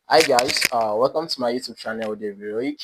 Hi guys, welcome to my YouTube channel, David Heroic.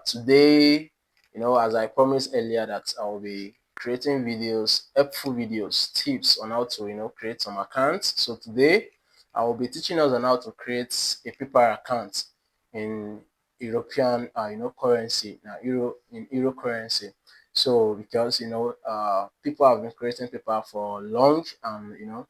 Today, as I promised earlier, that I will be creating videos, helpful videos, tips on how to create some accounts. So today, I will be teaching us on how to create a paper account in European, currency, Euro currency. So because people have been creating paper for long, and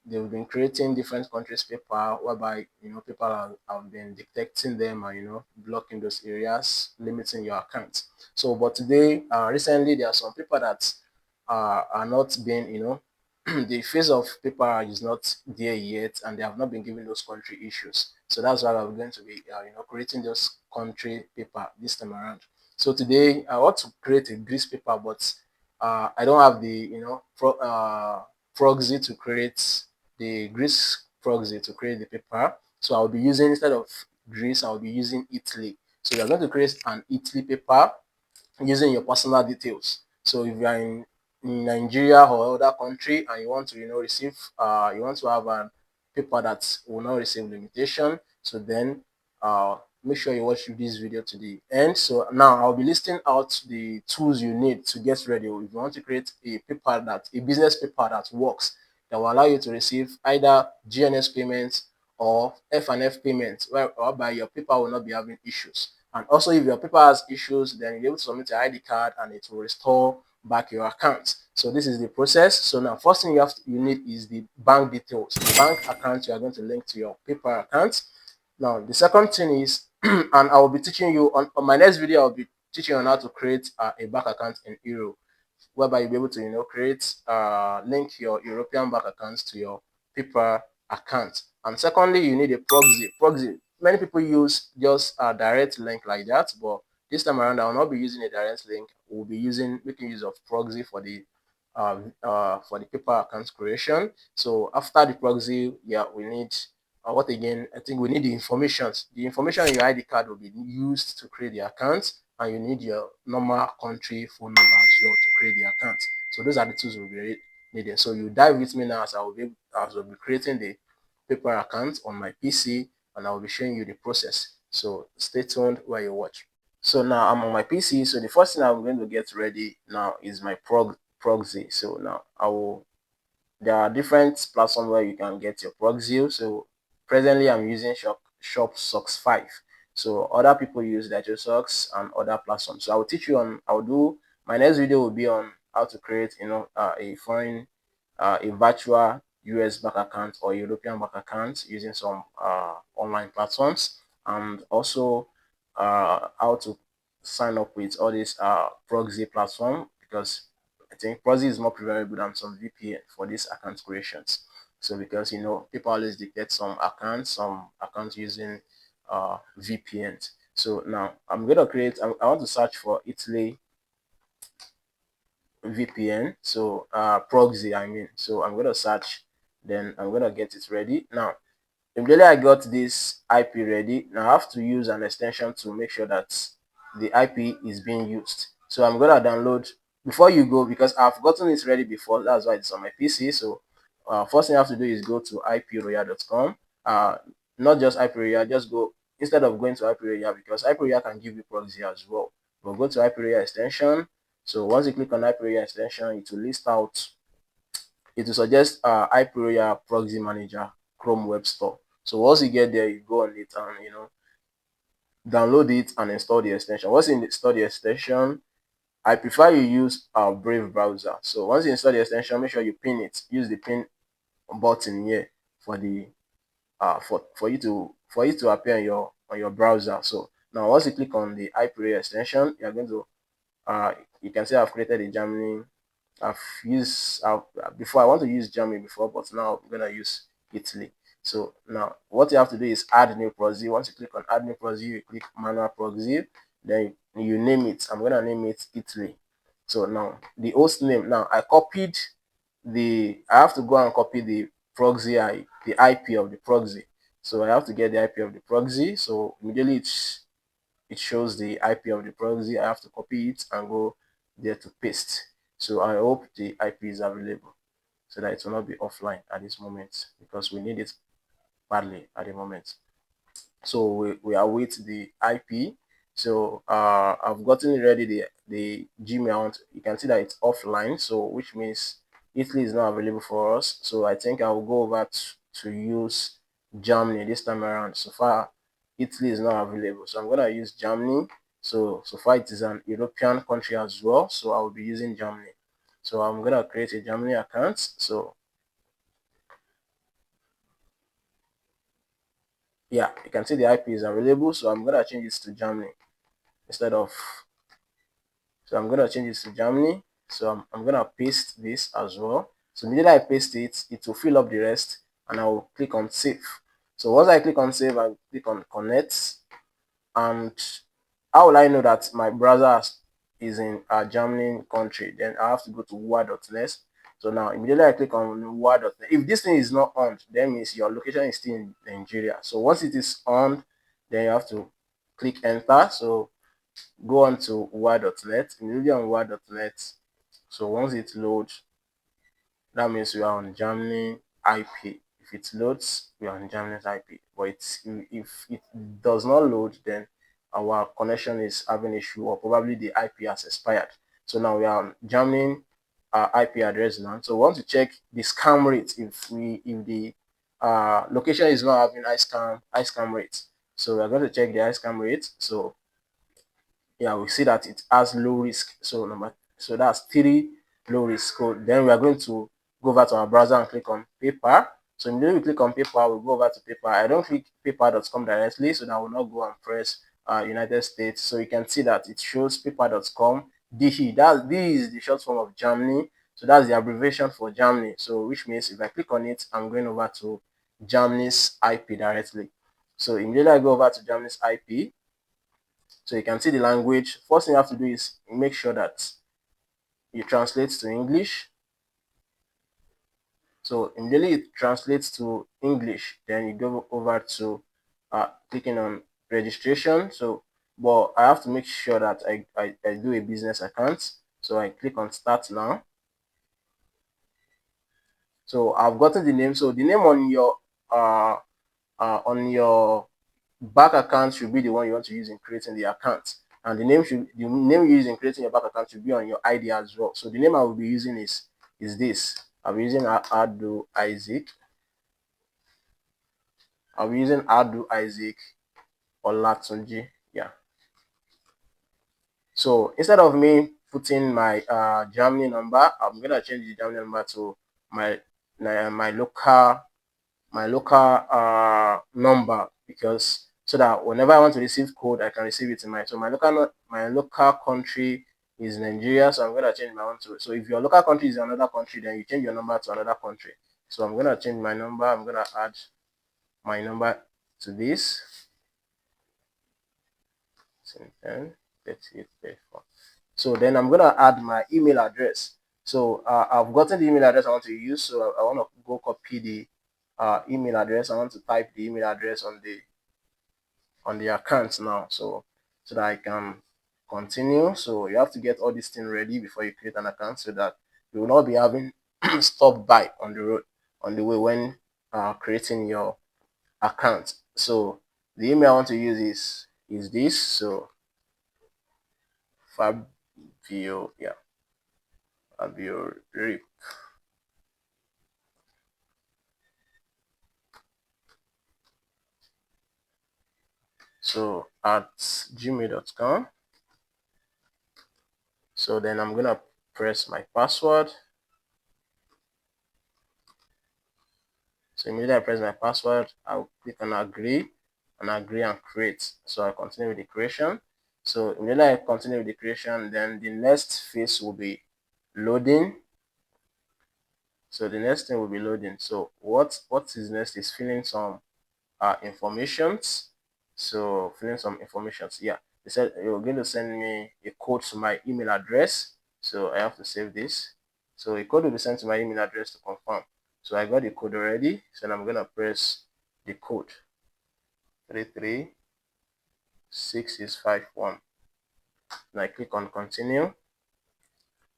they've been creating different countries paper whereby people have been detecting them and blocking those areas, limiting your account. So but today, recently, there are some people that are not being the face of paper is not there yet, and they have not been given those country issues. So that's why I'm going to be creating those country paper this time around. So today I want to create a grease paper, but I don't have the proxy to create the Greece proxy to create the paper. So I'll be using, instead of Greece, I'll be using Italy. So you're going to create an Italy paper using your personal details. So if you are in Nigeria or other country and you want to, receive, you want to have a paper that will not receive limitation, so then make sure you watch this video to the end. So now I'll be listing out the tools you need to get ready. If you want to create a business paper that works, that will allow you to receive either GNS payments or F&F payments, whereby your paper will not be having issues. And also, if your paper has issues, then you're able to submit your ID card and it will restore back your account. So this is the process. So now, first thing you need is the bank details, the bank account you are going to link to your paper account. Now, the second thing is, and I will be teaching you on my next video, I'll be teaching you on how to create a bank account in Euro, whereby you'll be able to create link your European bank accounts to your paper account. And secondly, you need a proxy. Many people use just a direct link like that, but this time around I will not be using a direct link. We'll be making use of proxy for the paper account creation. So after the proxy, yeah, we need what again? I think we need the information. The information in your ID card will be used to create the account, and you need your normal country phone number as well to create the account. So those are the tools we'll be needed. So you dive with me now, as I will be creating the paper account on my PC, and I will be showing you the process. So stay tuned while you watch. So now I'm on my PC. So the first thing I'm going to get ready now is my proxy. So now there are different platforms where you can get your proxy. So presently I'm using Shop Socks 5. So other people use Socks and other platforms. So I will teach you on, I'll do, my next video will be on how to create, a virtual US bank account or European bank account using some online platforms, and also how to sign up with all these proxy platform, because I think Proxy is more preferable than some VPN for these account creations. So because people always dictate some accounts using VPNs. So now I'm gonna create. I want to search for Italy VPN. So proxy, I mean. So I'm gonna search. Then I'm gonna get it ready. Now immediately I got this IP ready. Now I have to use an extension to make sure that the IP is being used. So I'm gonna download, before you go, because I've gotten it ready before. That's why it's on my PC. So first thing you have to do is go to iproyal.com. Not just iproyal, just go, instead of going to iproyal, because iproyal can give you proxy as well. But go to iproyal extension. So once you click on iproyal extension, it will list out, it will suggest iProya Proxy Manager Chrome Web Store. So once you get there, you go on it and download it and install the extension. Once you install the extension, I prefer you use our Brave browser. So once you install the extension, make sure you pin it. Use the pin button here for the for it to appear on your browser. So now once you click on the iProya extension, you're going to you can see I've created a Germany. I've used before, I want to use Germany before, but now I'm gonna use Italy. So now what you have to do is add new proxy. Once you click on add new proxy, you click manual proxy, then you name it. I'm gonna name it Italy. So now the host name. Now I have to go and copy the the IP of the proxy. So I have to get the IP of the proxy. So immediately it shows the IP of the proxy. I have to copy it and go there to paste. So I hope the IP is available so that it will not be offline at this moment, because we need it badly at the moment. So we await the IP. So I've gotten ready the Gmail. You can see that it's offline, so which means Italy is not available for us. So I think I will go over to use Germany this time around. So far, Italy is not available, so I'm gonna use Germany. So far it is an European country as well, so I will be using Germany. So I'm gonna create a Germany account. So yeah, you can see the IP is available. So I'm gonna change this to Germany instead of. So I'm gonna change this to Germany. So I'm gonna paste this as well. So immediately I paste it, it will fill up the rest, and I will click on save. So once I click on save, I click on connect. And how will I know that my browser is in a Germany country? Then I have to go to word.net. So now immediately I click on word.net. If this thing is not on, then means your location is still in Nigeria. So once it is on, then you have to click enter. So go on to word.net, immediately on word.net. So once it loads, that means we are on Germany IP. If it loads, we are on Germany's IP. But if it does not load, then our connection is having issue, or probably the IP has expired. So now we are on Germany IP address now. So we want to check the scam rate if the location is not having high scam rate. So we are going to check the high scam rate. So yeah, we see that it has low risk. So that's 3 low risk code. Then we are going to go over to our browser and click on paper. So immediately we click on paper, we'll go over to paper. I don't click paper.com directly, so that I will not go and press United States. So you can see that it shows paper.com. DE, that this is the short form of Germany. So that's the abbreviation for Germany. So which means if I click on it, I'm going over to Germany's IP directly. So immediately I go over to Germany's IP. So you can see the language. First thing you have to do is make sure that you translate to English. So immediately it translates to English, then you go over to clicking on registration. So, but I have to make sure that I do a business account. So I click on start now. So I've gotten the name. So the name on your back account should be the one you want to use in creating the account, and the name you use in creating your back account should be on your ID as well. So the name I will be using is this. I'll be using Adu Isaac. I'll be using Adu Isaac Olatunji. Yeah. So instead of me putting my Germany number, I'm gonna change the Germany number to my my local number, because so that whenever I want to receive code, I can receive it in my local country is Nigeria, so I'm gonna change my own to. So if your local country is another country, then you change your number to another country. So I'm gonna change my number. I'm gonna add my number to this. 10, 38, 34. So then I'm gonna add my email address. So I've gotten the email address I want to use. So I want to go copy the email address. I want to type the email address on the account now. So that I can continue. So you have to get all this thing ready before you create an account, so that you will not be having stop by on the road on the way when creating your account. So the email I want to use is this. So Fabio, yeah, Fabio Rip. So at gmail.com. So then I'm gonna press my password. So immediately I press my password, I'll click on agree and create. So I continue with the creation. So immediately I continue with the creation, then the next phase will be loading. So the next thing will be loading. So what is next is filling some informations. So filling some informations. Yeah, they said you're going to send me a code to my email address. So I have to save this. So a code will be sent to my email address to confirm. So I got the code already. So I'm gonna press the code 336651. And I click on continue.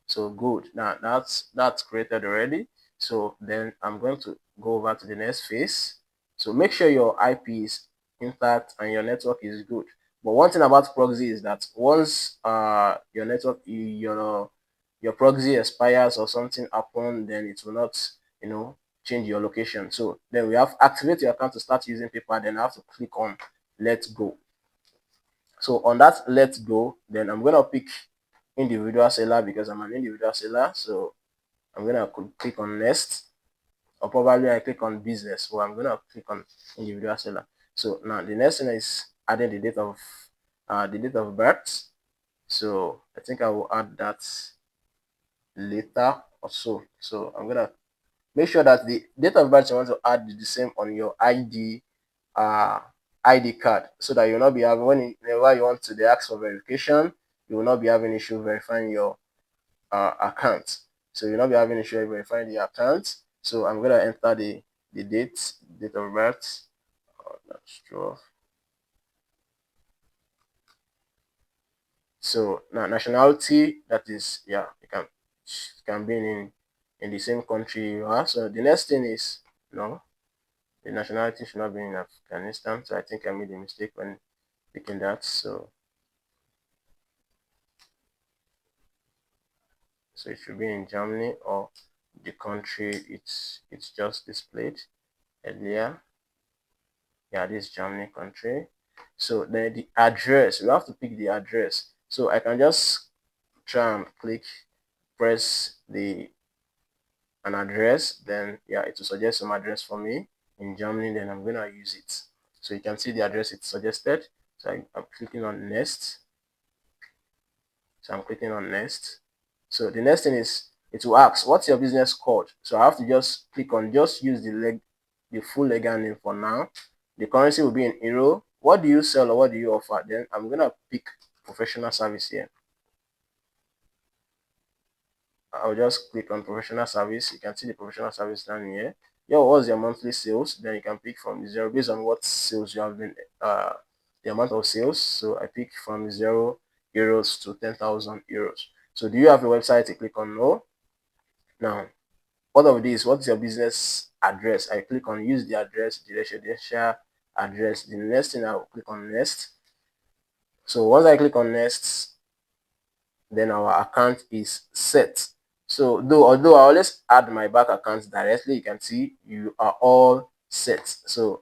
So good. Now that's created already. So then I'm going to go over to the next phase. So make sure your IP is intact and your network is good. But one thing about proxy is that once your network your proxy expires or something happen, then it will not change your location. So then we have to activate your account to start using paper. Then I have to click on let's go. So on that let's go, then I'm gonna pick individual seller because I'm an individual seller. So I'm gonna click on next, or probably I click on business. So I'm gonna click on individual seller. So now the next thing is adding the date of birth. So I think I will add that later or so. So I'm gonna make sure that the date of birth you want to add is the same on your uh ID card, so that you'll not be having whenever you want to they ask for verification, you will not be having issue verifying your account. So you'll not be having issue verifying the account. So I'm gonna enter the date of birth. Oh, that's true. So now nationality, that is, yeah, you can be in the same country you are. So the next thing is no, the nationality should not be in Afghanistan. So I think I made a mistake when picking that. So it should be in Germany or the country it's just displayed earlier. Yeah, this Germany country. So then the address, we have to pick the address. So I can just try and press an address, then yeah, it will suggest some address for me in Germany, then I'm gonna use it. So you can see the address it suggested. So I'm clicking on next. So I'm clicking on next. So the next thing is it will ask what's your business called. So I have to just click on just use the full legal name for now. The currency will be in euro. What do you sell or what do you offer? Then I'm gonna pick professional service here. I'll just click on professional service. You can see the professional service down here. Yo, what's your monthly sales? Then you can pick from zero based on what sales you have been the amount of sales. So I pick from €0 to 10,000 euros. So do you have a website? I click on no. Now, what of this? What's your business address? I click on use the address, the residential address. The next thing I will click on next. So once I click on next, then our account is set. So although I always add my bank accounts directly, you can see you are all set. So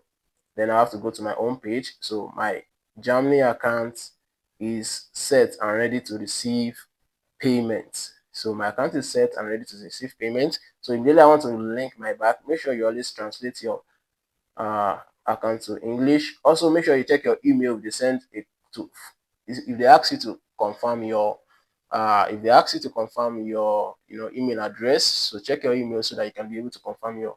then I have to go to my home page. So my Germany account is set and ready to receive payment. So my account is set and ready to receive payment. So immediately I want to link my bank. Make sure you always translate your account to English. Also, make sure you check your email if they send it to if they ask you to confirm your email address. So check your email so that you can be able to confirm your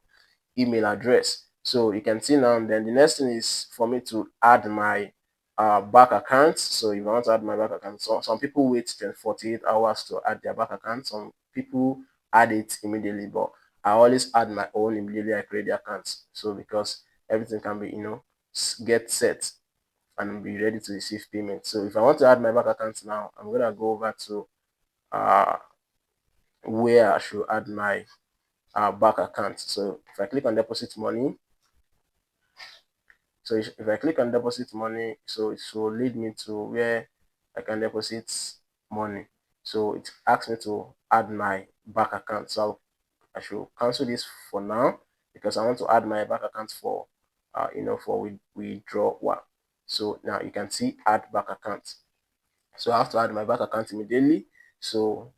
email address. So you can see now. Then the next thing is for me to add my bank account. So if I want to add my bank account, so some people wait 48 hours to add their bank account. Some people add it immediately, but I always add my own immediately I create the account. So because everything can be get set and be ready to receive payment. So if I want to add my bank account now, I'm gonna go over to uh where I should add my bank account. So if I click on deposit money, so if I click on deposit money, so it will lead me to where I can deposit money. So it asks me to add my bank account. So I should cancel this for now because I want to add my bank account for for withdrawal. So now you can see add bank account. So I have to add my bank account immediately. So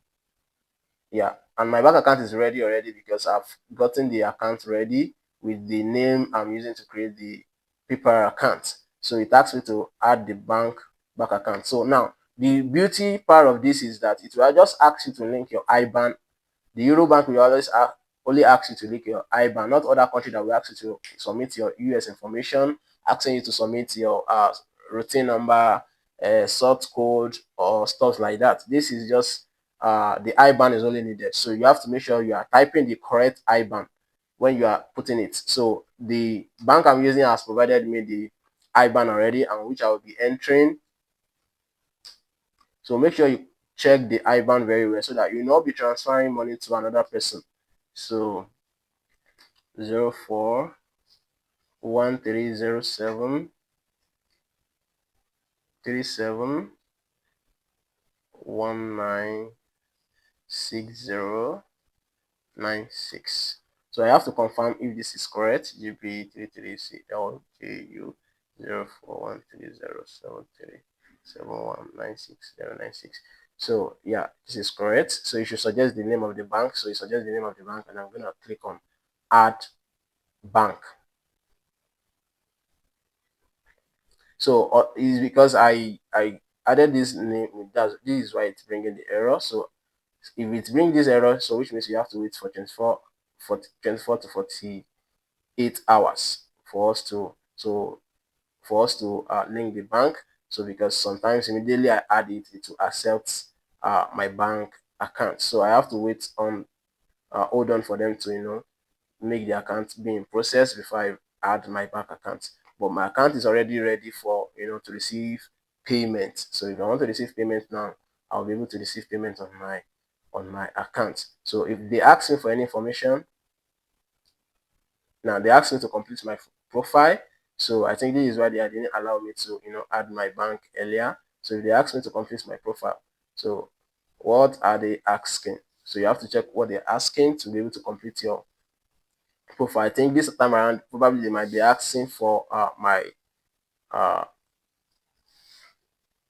yeah, and my bank account is ready already because I've gotten the account ready with the name I'm using to create the paper account. So it asks me to add the bank account. So now the beauty part of this is that it will just ask you to link your IBAN. The Eurobank will always only ask you to link your IBAN, not other country that will ask you to submit your US information, asking you to submit your routine number, sort code, or stuff like that. This is just the IBAN is only needed. So you have to make sure you are typing the correct IBAN when you are putting it. So the bank I'm using has provided me the IBAN already, and which I will be entering. So make sure you check the IBAN very well so that you will not be transferring money to another person. So 041307 37196096. So I have to confirm if this is correct. GB336LJU 04130737196096. So yeah, this is correct. So you should suggest the name of the bank. So you suggest the name of the bank, and I'm gonna click on add bank. So it's because I added this name. This is why it's bringing the error. So if it brings this error, so which means you have to wait for 24 to 48 hours for us to link the bank. So because sometimes immediately I add it, it will accept my bank account. So I have to wait on hold on for them to make the account be in process before I add my bank account. But my account is already ready for to receive payment. So if I want to receive payment now, I'll be able to receive payment on my account. So if they ask me for any information, now they asked me to complete my profile. So I think this is why they didn't allow me to add my bank earlier. So if they ask me to complete my profile, so what are they asking? So you have to check what they're asking to be able to complete your profile. I think this time around probably they might be asking for uh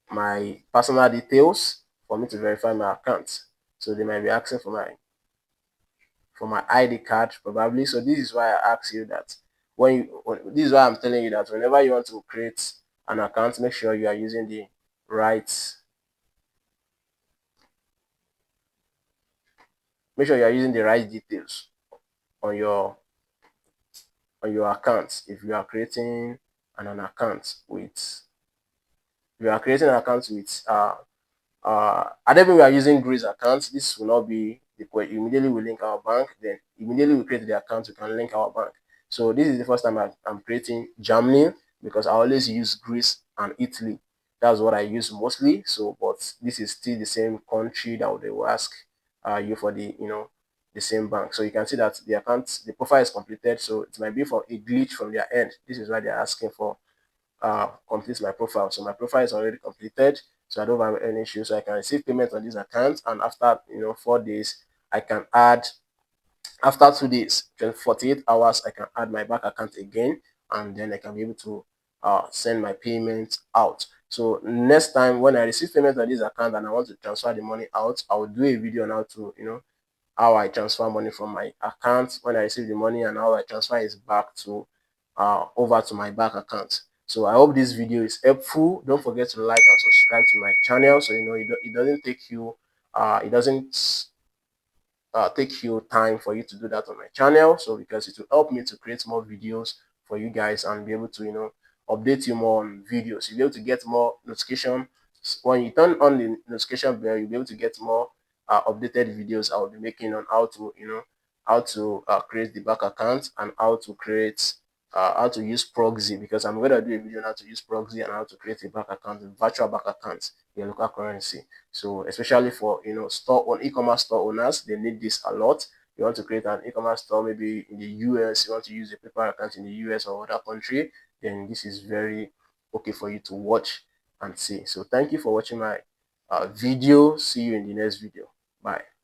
my personal details for me to verify my account. So they might be asking for my ID card probably. So this is why I ask you that this is why I'm telling you that whenever you want to create an account, make sure you are using the right details on your account. If you are creating an account with I don't think we are using Grace account. This will not be the point. Immediately we link our bank, then immediately we create the account, we can link our bank. So this is the first time I'm creating Germany because I always use Greece and Italy. That's what I use mostly. So, but this is still the same country that they will ask you for the same bank. So you can see that the profile is completed. So it might be for a glitch from their end. This is why they're asking for complete my profile. So my profile is already completed. So I don't have any issues. So I can receive payment on this account, and after 4 days, I can add. After 2 days, 48 hours, I can add my bank account again, and then I can be able to send my payment out. So next time when I receive payment on this account and I want to transfer the money out, I will do a video on how to how I transfer money from my account when I receive the money and how I transfer it back to over to my bank account. So I hope this video is helpful. Don't forget to like and subscribe to my channel so it doesn't take you take you time for you to do that on my channel. So because it will help me to create more videos for you guys and be able to update you more on videos. You'll be able to get more notification. When you turn on the notification bell, you'll be able to get more updated videos I will be making on how to create the bank account and how to use Proxy, because I'm going to do a video on how to use Proxy and how to create a bank account, a virtual bank account in your local currency. So especially for e-commerce store owners, they need this a lot. You want to create an e-commerce store maybe in the US, you want to use a paper account in the US or other country, then this is very okay for you to watch and see. So thank you for watching my video. See you in the next video. Bye.